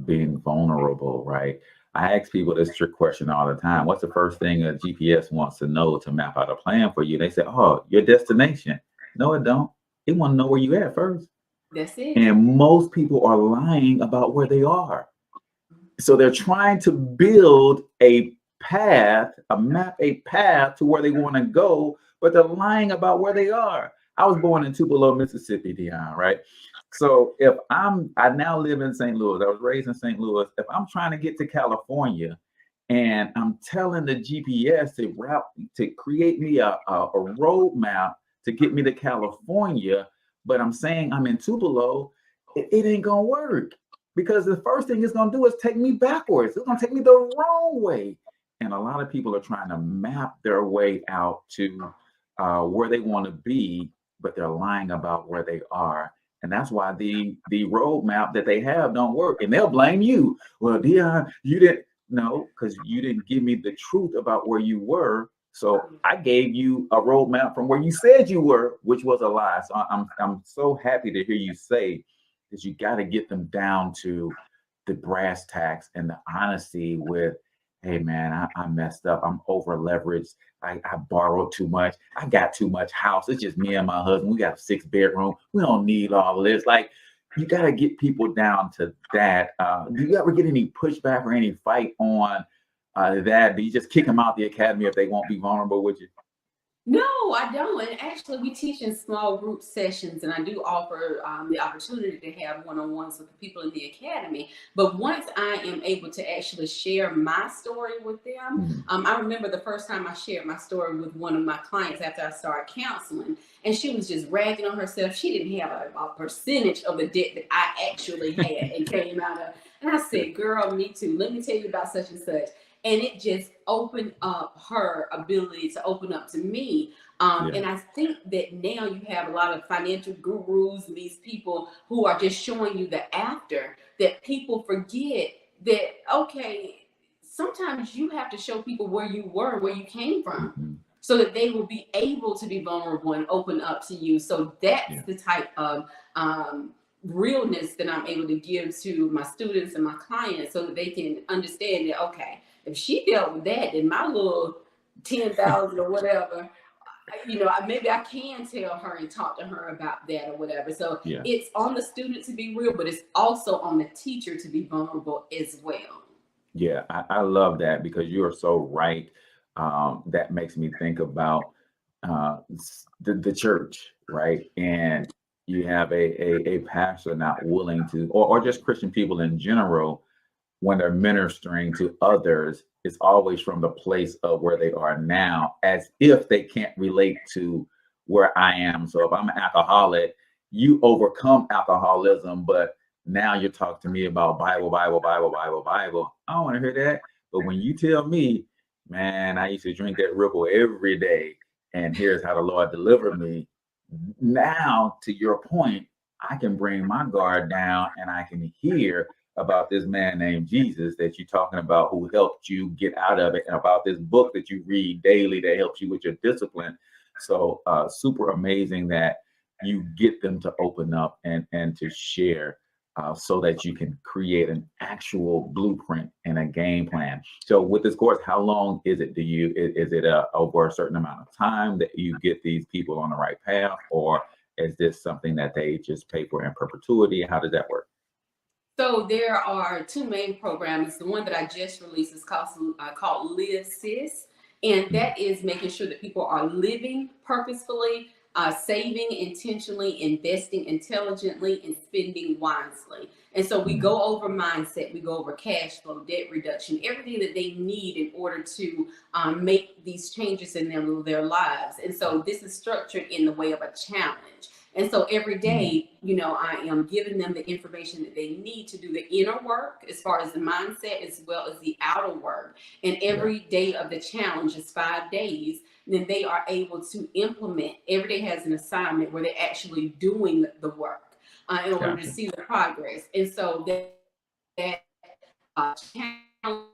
being vulnerable, right? I ask people this trick question all the time. What's the first thing a GPS wants to know to map out a plan for you? They say, oh, your destination. No, it don't. They want to know where you at first. That's it. And most people are lying about where they are. So they're trying to build a path to where they want to go, but they're lying about where they are. I was born in Tupelo, Mississippi, Dionne, right? So if I now live in St. Louis, I was raised in St. Louis. If I'm trying to get to California And I'm telling the GPS to create me a roadmap to get me to California, but I'm saying I'm in Tupelo. It ain't gonna work because the first thing it's gonna do is take me backwards. It's gonna take me the wrong way. And a lot of people are trying to map their way out to where they want to be, but they're lying about where they are. And that's why the roadmap that they have don't work. And they'll blame you. Well, Dionne, you didn't. No, because you didn't give me the truth about where you were. So I gave you a roadmap from where you said you were, which was a lie. So I'm so happy to hear you say that you got to get them down to the brass tacks and the honesty with, hey man, I messed up. I'm over leveraged. I borrowed too much. I got too much house. It's just me and my husband. We got a 6-bedroom. We don't need all of this. Like, you got to get people down to that. Do you ever get any pushback or any fight on that? Do you just kick them out the academy if they won't be vulnerable with you? No, I don't. And actually, we teach in small group sessions, and I do offer the opportunity to have one-on-ones with the people in the academy. But once I am able to actually share my story with them, I remember the first time I shared my story with one of my clients after I started counseling, and she was just ragging on herself. She didn't have a percentage of the debt that I actually had and came out of. And I said, girl, me too. Let me tell you about such and such. And it just opened up her ability to open up to me. And I think that now you have a lot of financial gurus and these people who are just showing you the after, that people forget that, okay, sometimes you have to show people where you were, where you came from, so that they will be able to be vulnerable and open up to you. So that's the type of realness that I'm able to give to my students and my clients, so that they can understand that, okay, if she dealt with that, then my little 10,000 or whatever, maybe I can tell her and talk to her about that or whatever. So it's on the student to be real, but it's also on the teacher to be vulnerable as well. Yeah, I love that, because you are so right. That makes me think about the church, right? And you have a pastor not willing to, or just Christian people in general, when they're ministering to others, it's always from the place of where they are now, as if they can't relate to where I am. So if I'm an alcoholic, you overcome alcoholism, but now you're talking to me about Bible. I don't want to hear that. But when you tell me, man, I used to drink that Ripple every day, and here's how the Lord delivered me. Now, to your point, I can bring my guard down and I can hear about this man named Jesus that you're talking about, who helped you get out of it, and about this book that you read daily that helps you with your discipline. So super amazing that you get them to open up and to share, so that you can create an actual blueprint and a game plan. So with this course, how long is it? Is it over a certain amount of time that you get these people on the right path, or is this something that they just pay for in perpetuity? How does that work? So there are two main programs. The one that I just released is called Live Sis, and that is making sure that people are living purposefully, saving intentionally, investing intelligently, and spending wisely. And so we go over mindset, we go over cash flow, debt reduction, everything that they need in order to make these changes in their lives. And so this is structured in the way of a challenge. And so every day, I am giving them the information that they need to do the inner work, as far as the mindset, as well as the outer work. And every day of the challenge is 5 days. Then they are able to implement. Every day has an assignment where they're actually doing the work in order to see the progress. And so that challenge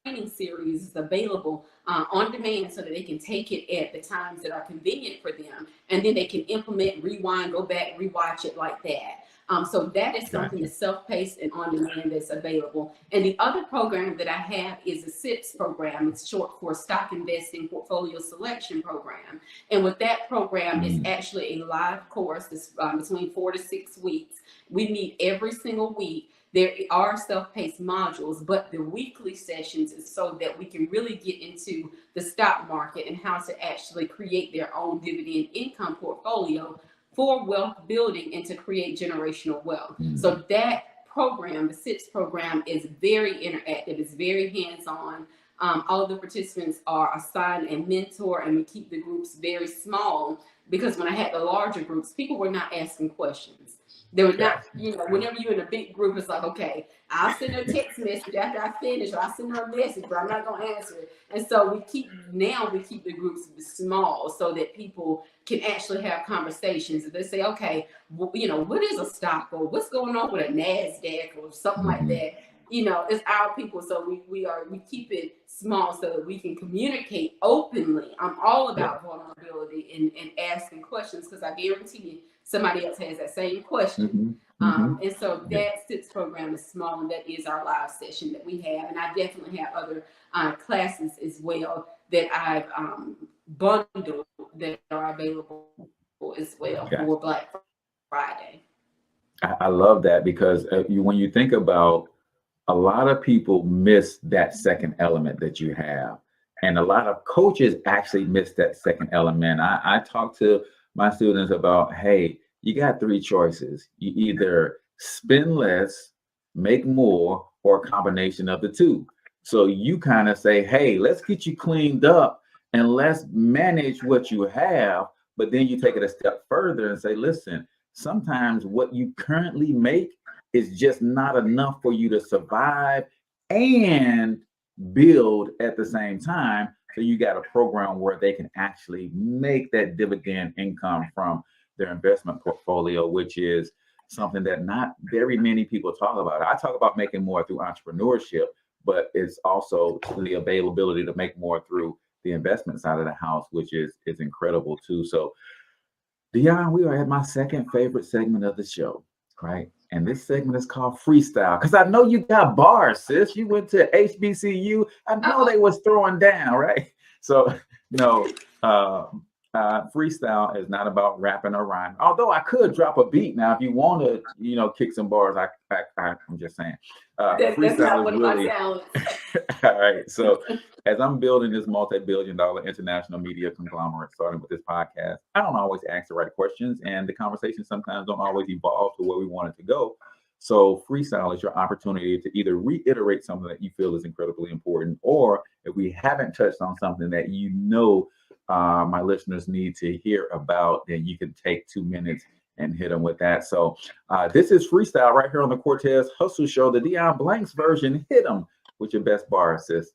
training series is available on demand, so that they can take it at the times that are convenient for them, and then they can implement, rewind, go back, rewatch it like that. So that is something that's self-paced and on demand that's available. And the other program that I have is a SIPS program. It's short for Stock Investing Portfolio Selection Program. And with that program, it's actually a live course that's between 4 to 6 weeks. We meet every single week. There are self-paced modules, but the weekly sessions is so that we can really get into the stock market and how to actually create their own dividend income portfolio for wealth building and to create generational wealth. So that program, the SITS program, is very interactive. It's very hands-on. All of the participants are assigned a mentor, and we keep the groups very small, because when I had the larger groups, people were not asking questions. They were not, whenever you're in a big group, it's like, okay, I'll send a text message after I finish, or I'll send her a message, but I'm not going to answer it. And so we keep the groups small so that people can actually have conversations. If they say, okay, well, what is a stock, or what's going on with a NASDAQ or something like that? It's our people. So we keep it small so that we can communicate openly. I'm all about vulnerability and asking questions, because I guarantee you somebody else has that same question. And so that SITS program is small, and that is our live session that we have. And I definitely have other classes as well that I've bundled that are available as well for Black Friday. I love that, because when you think about, a lot of people miss that second element that you have. And a lot of coaches actually miss that second element. I talk to my students about, hey, you got three choices. You either spend less, make more, or a combination of the two. So you kind of say, hey, let's get you cleaned up and let's manage what you have. But then you take it a step further and say, listen, sometimes what you currently make is just not enough for you to survive and build at the same time. So you got a program where they can actually make that dividend income from their investment portfolio, which is something that not very many people talk about. I talk about making more through entrepreneurship, but it's also the availability to make more through the investment side of the house, which is incredible too. So Dionne, we are at my second favorite segment of the show, right? And this segment is called Freestyle, because I know you got bars, sis. You went to HBCU. I know they was throwing down, right? So, no, freestyle is not about rapping or rhyme. Although I could drop a beat now if you want to, kick some bars. I'm just saying. That's not one of my talents. All right. So as I'm building this multi-billion-dollar international media conglomerate, starting with this podcast, I don't always ask the right questions, and the conversation sometimes don't always evolve to where we want it to go. So freestyle is your opportunity to either reiterate something that you feel is incredibly important, or if we haven't touched on something that my listeners need to hear about, then you can take 2 minutes and hit them with that. So this is freestyle right here on the Cortez Hustle Show, the Dionne Blanks version. Hit them with your best bar, sis.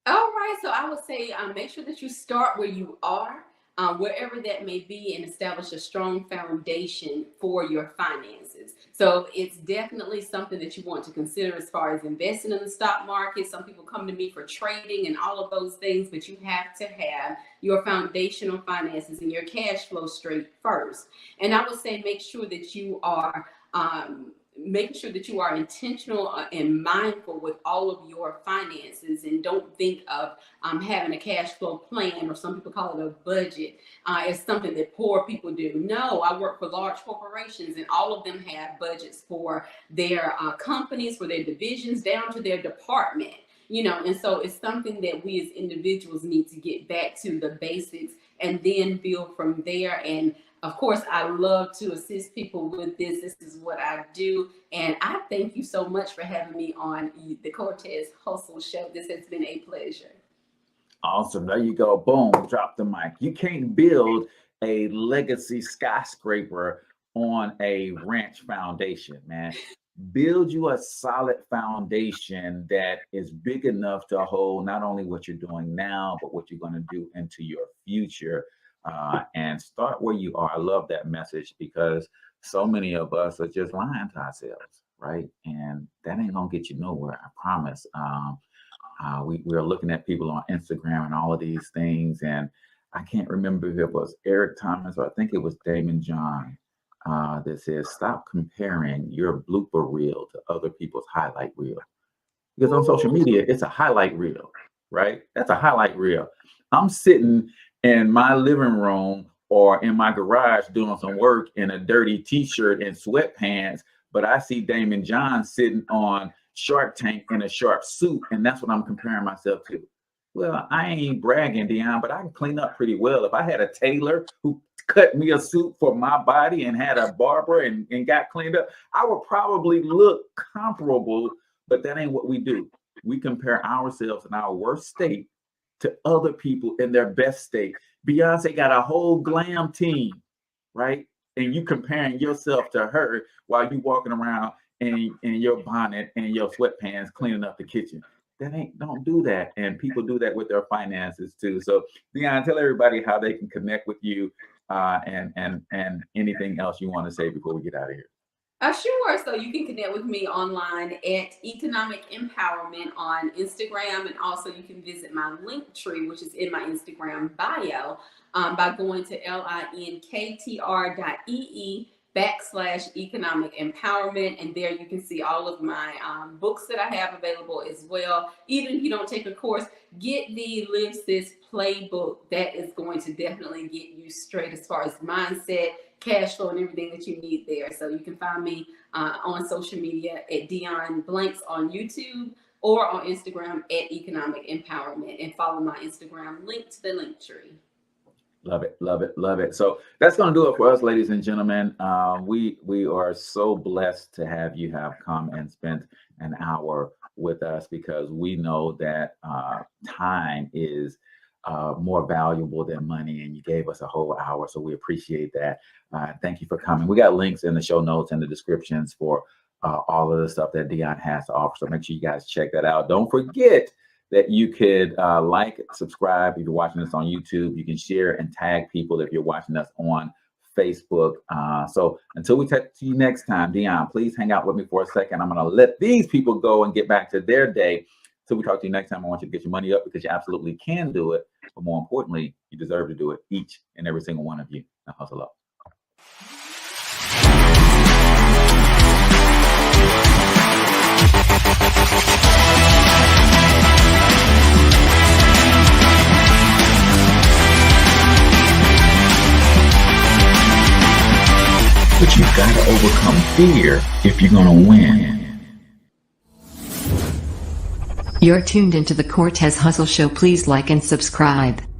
All right. So I would say make sure that you start where you are, wherever that may be, and establish a strong foundation for your finances. So it's definitely something that you want to consider as far as investing in the stock market. Some people come to me for trading and all of those things, but you have to have your foundational finances and your cash flow straight first. And I would say make sure that you are making sure that you are intentional and mindful with all of your finances, and don't think of having a cash flow plan, or some people call it a budget, as something that poor people do. No, I work for large corporations, and all of them have budgets for their companies, for their divisions, down to their department. And so it's something that we as individuals need to get back to the basics and then build from there. And of course, I love to assist people with this. This is what I do. And I thank you so much for having me on the Cortez Hustle Show. This has been a pleasure. Awesome. There you go. Boom. Drop the mic. You can't build a legacy skyscraper on a ranch foundation, man. Build you a solid foundation that is big enough to hold not only what you're doing now, but what you're going to do into your future. And start where you are. I love that message, because so many of us are just lying to ourselves, right? And that ain't gonna get you nowhere, I promise. We're looking at people on Instagram and all of these things, and I can't remember if it was Eric Thomas or I think it was Damon John that says, stop comparing your blooper reel to other people's highlight reel. Because on social media, it's a highlight reel, right? That's a highlight reel. I'm sitting in my living room or in my garage doing some work in a dirty t-shirt and sweatpants, but I see Damon John sitting on Shark Tank in a sharp suit, and that's what I'm comparing myself to. Well, I ain't bragging, Dionne, but I can clean up pretty well. If I had a tailor who cut me a suit for my body and had a barber and got cleaned up, I would probably look comparable, but that ain't what we do. We compare ourselves in our worst state to other people in their best state. Beyonce got a whole glam team, right? And you comparing yourself to her while you walking around in your bonnet and your sweatpants cleaning up the kitchen. Don't do that. And people do that with their finances too. So Dionne, tell everybody how they can connect with you and anything else you want to say before we get out of here. Sure. So you can connect with me online at Economic Empowerment on Instagram. And also you can visit my link tree, which is in my Instagram bio, by going to linktr.ee/economic empowerment. And there you can see all of my books that I have available as well. Even if you don't take a course, get the Live This Playbook. That is going to definitely get you straight as far as mindset, cash flow, and everything that you need there. So you can find me on social media at Dionne Blanks on YouTube or on Instagram at Economic Empowerment, and follow my Instagram link to the link tree. Love it, love it, love it. So that's going to do it for us, ladies and gentlemen. We are so blessed to have you have come and spent an hour with us, because we know that time is more valuable than money, and you gave us a whole hour, so we appreciate that. Thank you for coming. We got links in the show notes and the descriptions for all of the stuff that Dionne has to offer, so make sure you guys check that out. Don't forget that you could like, subscribe if you're watching this on YouTube. You can share and tag people if you're watching us on Facebook. So until we talk to you next time, Dionne, please hang out with me for a second. I'm going to let these people go and get back to their day. So we talk to you next time. I want you to get your money up, because you absolutely can do it. But more importantly, you deserve to do it, each and every single one of you. Now hustle up. But you've got to overcome fear if you're going to win. You're tuned into the Cortez Hustle Show. Please like and subscribe.